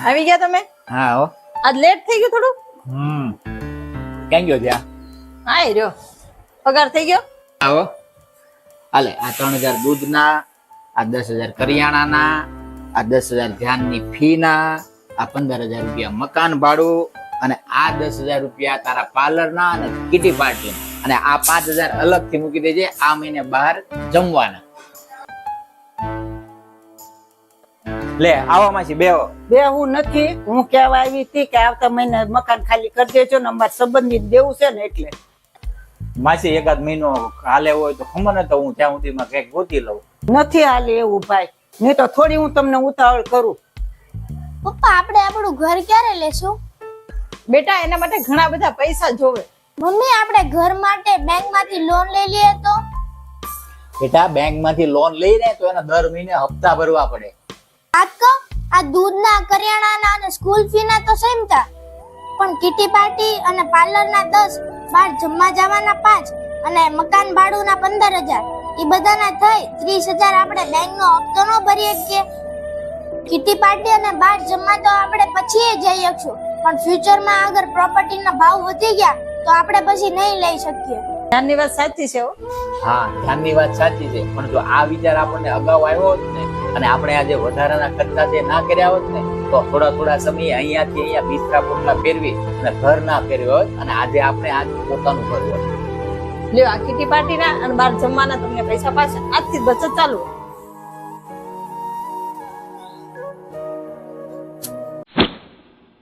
આવી ગયા તમે? હા હો. આજ લેટ થઈ ગયું થોડું. ક્યાં ગયો ત્યાં? હા એ રહ્યો. પગાર થઈ ગયો? આવો હાલે. આ 3000 દૂધના, આ 10000 કરિયાણાના, આ 10000 ધ્યાનની ફીના, આ 15000 રૂપિયા મકાન ભાડું, અને આ 10000 રૂપિયા તારા પાર્લરના અને કિટી પાર્ટી, અને આ 5000 અલગથી મૂકી દેજે આ મહિને બહાર જમવાના. લે આવો માસી બેહો. બે હું નથી, હું કહેવા આવી હતી કે આવતા મહિને મકાન ખાલી કરી દેજો ને, અમારે સંબંધી દેવું છે ને એટલે. માસી એકાદ મહિનો હાલે હોય તો ખબર ને, તો હું ત્યાં સુધીમાં કઈક ગોતી લઉં. નથી હાલે એવું ભાઈ, નહીં તો થોડી હું તમને ઉતાવળ કરું. પપ્પા આપણે આપણું ઘર ક્યારે લેશું? બેટા એના માટે ઘણા બધા પૈસા જોવે. મમ્મી આપણે ઘર માટે બેંકમાંથી લોન લઈ લઈએ તો? બેટા બેંકમાંથી લોન લઈને તો એના દર મહિને હપ્તા ભરવા પડે. આ દૂધના, કરિયાણાના અને સ્કૂલ ફીના તો સેમતા, પણ કિટી પાર્ટી અને પાર્લરના 10, બહાર જમવા જવાના 5 અને મકાન ભાડુંના 15000, એ બધાના થઈ 30000 આપણે બેંકનો હપ્તો ન ભરી શકીએ. કિટી પાર્ટી અને બહાર જમવા તો આપણે પછી જઈ શકશું, પણ ફ્યુચરમાં અગર પ્રોપર્ટીના ભાવ વધી ગયા તો આપણે પછી નહીં લઈ શકીએ. ધ્યાનની વાત સાચી છે હો. હા ધ્યાનની વાત સાચી છે, પણ જો આ વિચાર આપણને અગાઉ આવ્યો હોત ને, અને આપણે આજે વધારાના ખર્ચા જે ના કર્યા હોત ને, તો થોડા સમય અહીંયાથી અહીંયા બિસ્તરા પોટલા ફેરવી અને ઘર ના ફેરવ્યો હોત, અને આજે આપણે આજ પોતાનું ઘર હોત. લ્યો આ કિટી પાર્ટીના અને બહાર જમવાના તમને પૈસા પાછા આજથી બચત ચાલુ.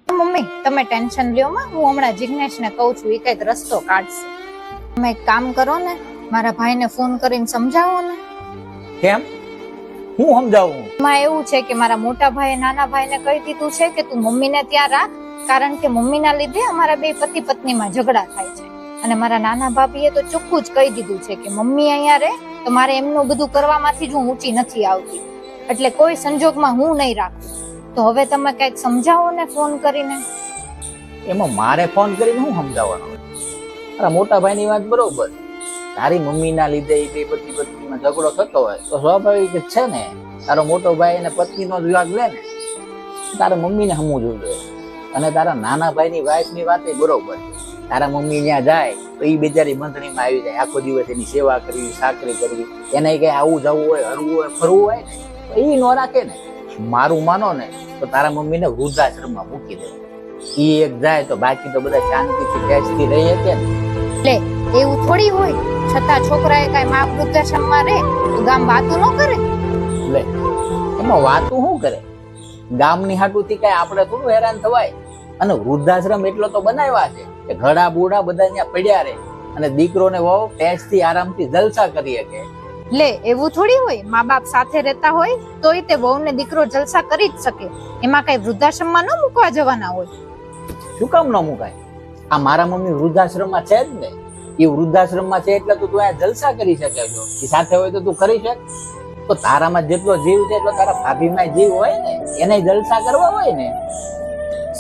મમ્મી તમે ટેન્શન લ્યો માં, હું હમણાં જિગ્નેશને કહું છું, એ કઈક રસ્તો કાઢશે. તમે એક કામ કરો ને, મારા ભાઈને ફોન કરીને સમજાવો ને. કેમ? હું સમજાવું? એમાં એવું છે કે મારા મોટા ભાઈએ નાના ભાઈને કહી દીધું છે કે તું મમ્મીને ત્યાં રાખ, કારણ કે મમ્મીના લીધે અમારા બે પતિ પત્નીમાં ઝઘડા થાય છે. અને મારા નાના ભાભીએ તો ચોખ્ખું જ કહી દીધું છે કે મમ્મી અહીંયા રહે તો મારે એમનું બધું કરવામાંથી જ હું ઊંચી નથી આવતી, એટલે કોઈ સંજોગમાં હું નહીં રાખું. તો હવે તમે કઈક સમજાવો ને ફોન કરીને. એમાં મારે ફોન કરીને હું સમજાવવાનો? તારા મોટા ભાઈની વાત બરોબર, તારી મમ્મીના લીધે એ બે પતિ પત્નીમાં ઝઘડો થતો હોય તો સ્વાભાવિક છે ને, તારો મોટો ભાઈ અને પત્નીનો જ વિવાદ લે ને, તારા મમ્મીને સમજવું જોઈએ. અને તારા નાના ભાઈની વાઈફની વાત એ બરોબર છે. તારા મમ્મી ત્યાં જાય તો એ બેચારી મંથણીમાં આવી જાય, આખો દિવસ એની સેવા કરવી, સાકરી કરવી, એને કઈ આવું જવું હોય, હરવું હોય, ફરવું હોય ને તો એ ન રાખે ને. મારું માનો ને તો તારા મમ્મીને વૃદ્ધાશ્રમમાં મૂકી દે, એ એક જાય તો બાકી તો બધા શાંતિથી બેસતી રહી શકે ને. લે એવું થોડી હોય, છતાં છોકરાએ કઈ માં વૃદ્ધાશ્રમમાં રહે તો ગામ વાતું ન કરે? લે એમાં વાતું શું કરે? ગામની હાટુથી કઈ આપણે થોડું હેરાન થવાય. અને વૃદ્ધાશ્રમ એટલો તો બનાવ્યા છે કે ઘડા બુડા બધા ત્યાં પડ્યા રહે, અને દીકરો ને વહુ ટેસ્ટથી આરામથી જલસા કરી શકે. લે એવું થોડી હોય, મા બાપ સાથે રહેતા હોય તોય તે વહુ ને દીકરો જલસા કરી જ શકે, એમાં કઈ વૃદ્ધાશ્રમમાં ન મૂકવા જવાના હોય. શું કામ ન મુકાય? આ મારા મમ્મી વૃદ્ધાશ્રમમાં છે જ ને, એ વૃદ્ધાશ્રમમાં છે એટલે તું અહીંયા જલસા કરી શકે છો. એ સાથે હોય તો તું કરી શક. તો તારામાં જેટલો જીવ છે એટલો તારા ભાભીમાં જીવ હોય ને, એને જલસા કરવા હોય ને.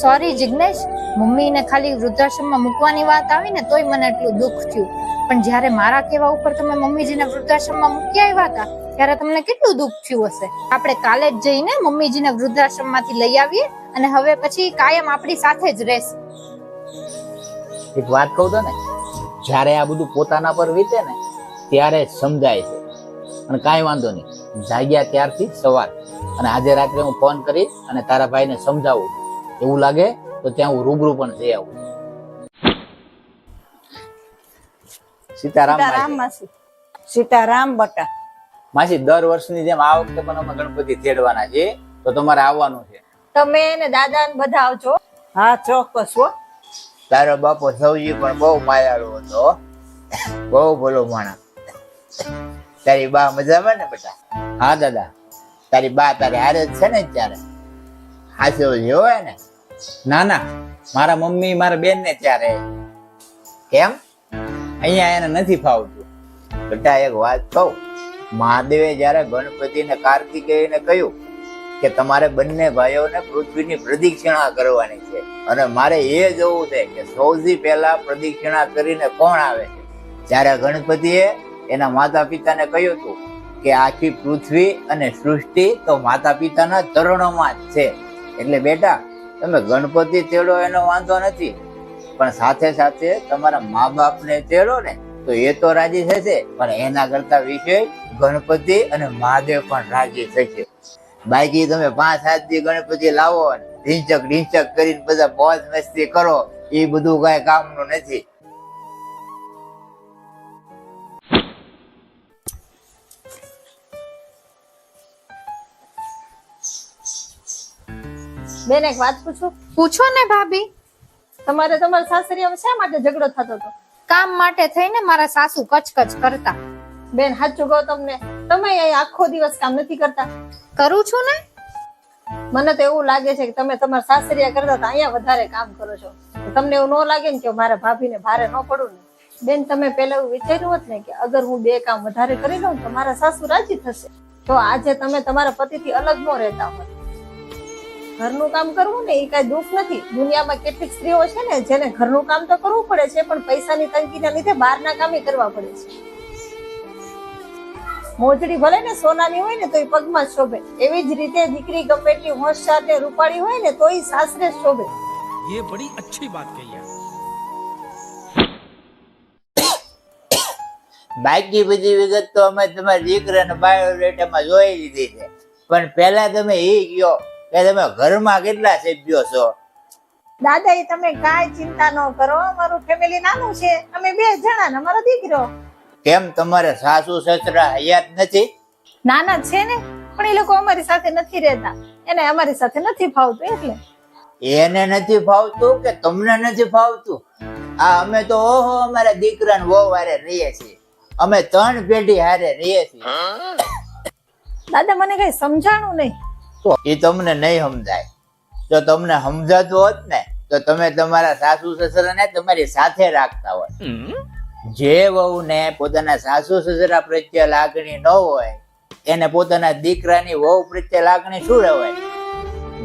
સોરી જિગ્નેશ, મમ્મીને ખાલી વૃદ્ધાશ્રમમાં મૂકવાની વાત આવી ને તોય મને એટલું દુઃખ થયું, પણ જ્યારે મારા કહેવા ઉપર તમે મમ્મીજીને વૃદ્ધાશ્રમમાં મૂકી આવ્યા હતા ત્યારે તમને કેટલું દુઃખ થયું હશે. આપણે કાલે જ જઈને મમ્મીજીને વૃદ્ધાશ્રમમાંથી લઈ આવીએ અને હવે પછી કાયમ આપણી સાથે જ રહેશે. એક વાત કહું તો ને, જ્યારે આ બધું પોતાના પર વીતે ને ત્યારે જ સમજાય છે. અને કાંઈ વાંધો નહીં, જાગ્યા ત્યારથી સવાર. અને આજે રાત્રે હું ફોન કરી અને તારા ભાઈને સમજાવું, એવું લાગે તો ત્યાં હું રૂબરૂ પણ જઈ આવું. સીતારામ માસી. સીતારામ બટા. માસી દર વર્ષની જેમ આ વખતે પણ અમે ગણપતિ તેડવાના છે, તો તમારે આવવાનું છે. તમે ને દાદા ને બધા આવજો. હા ચોક્કસ હો. તારો બાપો સૌજી પણ બહુ માયાળુ હતો, બહુ ભલો માણસ. તારી બા મજામાં ને બેટા? હા દાદા, તારી બા તારી હારે જ છે ને ત્યારે? હાસ્યો હોય ને? ના ના, મારા મમ્મી મારા બેન ને ત્યારે. કેમ? અહીંયા એને નથી ફાવતું. બેટા એક વાત કહું, મહાદેવે જયારે ગણપતિ ને કાર્તિકેયને કહ્યું કે તમારે બંને ભાઈઓને પૃથ્વીની પ્રદક્ષિણા કરવાની છે, અને મારે એ જોવું છે કે સૌથી પહેલા પ્રદક્ષિણા કરીને કોણ આવે છે. ત્યારે ગણપતિએ એના માતા પિતાને કહ્યું હતું કે આખી પૃથ્વી અને સૃષ્ટિ તો માતા પિતાના ચરણોમાં જ છે, એટલે બેટા તમે ગણપતિ તેડો એનો વાંધો નથી, પણ સાથે સાથે તમારા મા બાપને તેડો ને તો એ તો રાજી થશે, પણ એના કરતા વિશેષ ગણપતિ અને મહાદેવ પણ રાજી થશે. બાકી તમે 5-7 દી ગણપતિ લાવો ઢીંચક કરીને બધા મોજ મસ્તી કરો, એ બધું કઈ કામનું નથી. બેન એક વાત પૂછું? પૂછો ને ભાભી. તમારે તમારા સાસરિયામાં શા માટે ઝઘડો થતો હતો? કામ માટે થઈને મારા સાસુ કચકચ કરતા. બેન સાચું કહો તમને, તમે અહીં આખો દિવસ કામ નથી કરતા? કરું છું ને. મને તો એવું લાગે છે કે તમે તમારા સાસરિયા કરતા તો અહીંયા વધારે કામ કરો છો. તમને એવું ન લાગે ને કે મારા ભાભીને ભારે ન પડું ને? બેન તમે પહેલા એવું વિચાર્યું હોત ને કે અગર હું 2 કામ વધારે કરી લઉં તો મારા સાસુ રાજી થશે, તો આજે તમે તમારા પતિથી અલગ ન રહેતા હોત. ઘરનું કામ કરવું ને એ કઈ દુઃખ નથી. દુનિયામાં કેટલીક સ્ત્રીઓ છે ને જેને ઘરનું કામ તો કરવું પડે છે, પણ પૈસાની તંગીના લીધે બહારના કામ કરવા પડે છે. મોજડી ભલે ને સોનાની હોય ને તો એ પગમાં શોભે, એવી જ રીતે દીકરી ગમે એટલી હોશિયાર ને રૂપાળી હોય ને તો એ સાસરે શોભે. ये बड़ी अच्छी बात कही है. બાકી બધી વિગત તો અમે તમારા દીકરાના બાયોડેટામાં જોઈ લીધી છે, પણ પહેલા તમે એ કહો કે તમે ઘરમાં કેટલા સભ્યો છો? દાદા એ તમે કાંઈ ચિંતા ન કરો, અમારું ફેમિલી નાનું છે, અમે 2 જણા ને અમારો દીકરો. કેમ તમારે સાસુ સસરા હયાત નથી? નાના છે ને, પણ એ લોકો અમારી સાથે નથી રહેતા, એને અમારી સાથે નથી ફાવતું એટલે. એને નથી ફાવતું કે તમને નથી ફાવતું? આ અમે તો ઓહો અમારા દીકરાને વહુ હારે રહીએ છીએ, અમે 3 પેઢી હારે રહીએ છીએ. દાદા મને કઈ સમજાણું નહીં. તો એ તમને નહીં સમજાય. જો તમને સમજાતું હોત ને તો તમે તમારા સાસુ સસરાને તમારી સાથે રાખતા હોત. જે વહુને પોતાના સાસુ સસરા પ્રત્યે લાગણી ન હોય એને પોતાના દીકરાની વહુ પ્રત્યે લાગણી શું રહેવાય?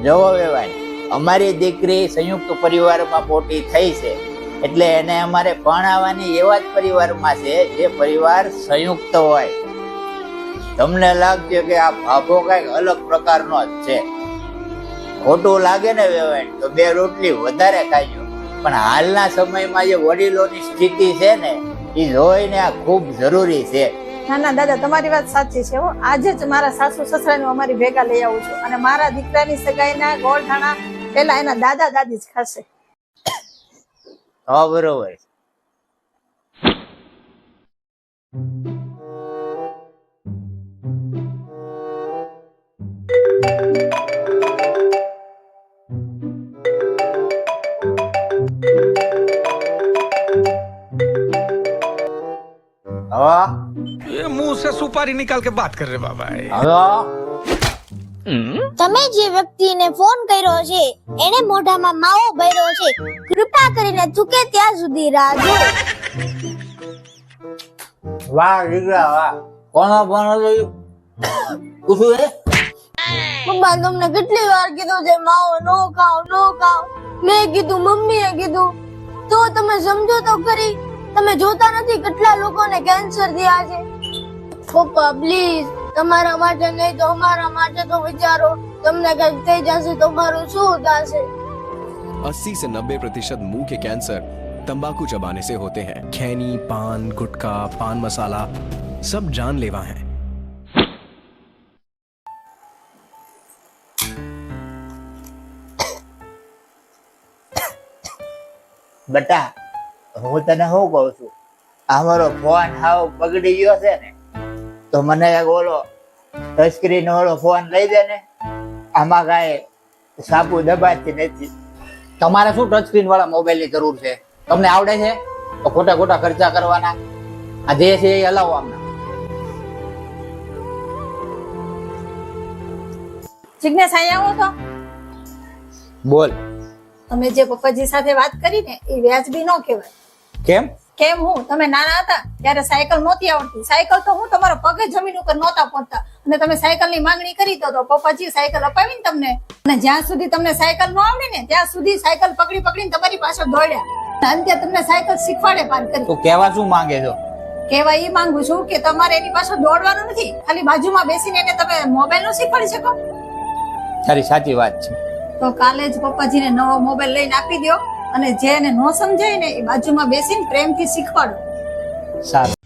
જવો વેવાય. અમારી દીકરી સંયુક્ત પરિવારમાં મોટી થઈ છે, એટલે એને અમારે પરણાવવાની એવા જ પરિવારમાં છે જે પરિવાર સંયુક્ત હોય. તમને લાગશે કે આ ભાભો કઈક અલગ પ્રકારનો જ છે. ખોટું લાગે ને વેવાય તો 2 રોટલી વધારે ખાજો, પણ હાલના સમયમાં જે વડીલોની સ્થિતિ છે ને એ જોઈને આ ખૂબ જરૂરી છે. ના ના દાદા તમારી વાત સાચી છે હો. આજે જ મારા સાસુ સસરાને અમારી ભેગા લઈ આવું છું, અને મારા દીકરાની સગાઈના ગોળધાણા પેલા એના દાદા દાદી જ ખાશે. હા બરોબર. ये मुंह से सुपारी निकाल के बात कर रहे बाबा. તમે જે વ્યક્તિને ફોન કર્યો છે એને મોઢામાં માવો ભર્યો છે, કૃપા કરીને ચૂકે ત્યાં સુધી રાહ જો. વાહ દીકરા વાહ, કોનો ફોન હતો? પૂછું હે? પપ્પા તમને કેટલી વાર કીધું છે માવો નો ખાઓ. મેં કીધું, મમ્મીએ કીધું, તો તમે સમજો તો ખરી. તમે જોતા નથી કેટલા લોકોને કેન્સર થયા છે? પપ્પા પ્લીઝ, તમારા માટે નહીં તો અમારા માટે તો વિચારો. તમને કઈક થઈ જશે તો મારું શું થશે? 80 से 90% मुंह के कैंसर तंबाकू चबाने से होते हैं. खैनी, पान, गुटखा, पान मसाला सब जानलेवा हैं. બેટા હું તને શું કહું છું, અમારો ફોન હાવ બગડી ગયો છે ને, તો મને એક ઓલો ટચ સ્ક્રીન વાળો ફોન લઈ દે ને. આમાં કાંઈ સાપુ દબાતી નથી. તમારે શું ટચ સ્ક્રીન વાળા મોબાઈલ ની જરૂર છે? તમને આવડે છે તો ખોટા ખોટા ખર્ચા કરવાના. આ જે છે એ હલાવો આમને. જિજ્ઞેશ અહીંયા આવો તો. બોલ. તમે જે પપ્પાજી સાથે વાત કરી ને એ વ્યાજબી ન કહેવાય. કેમ? કેમ હું તમે નાના હતા ત્યારે સાયકલ નહોતી આવડતી. સાયકલ તો હું તમારો પગે જમીન ઉપર નહોતા પહોંચતા, અને તમે સાયકલ ની માંગણી કરી તો પપ્પાજી સાયકલ અપાવીને તમને, અને જ્યાં સુધી તમને સાયકલ ન આવડી ને ત્યાં સુધી સાયકલ પકડી પકડીને તમારી પાછળ દોડ્યા, અંતે તમને સાયકલ શીખવાડે પાર કરી. તો કહેવા શું માંગે છો? કેવા એ માંગુ છું કે તમારે એની પાછળ દોડવાનું નથી, ખાલી બાજુમાં બેસીને એને તમે મોબાઈલ નું શીખવાડી શકો. તારી સાચી વાત છે, તો કાલે જ પપ્પાજીને નવો મોબાઈલ લઈને આપી દો અને જે એને ન સમજાય ને એ બાજુમાં બેસીને પ્રેમથી શીખવાડો. સારું.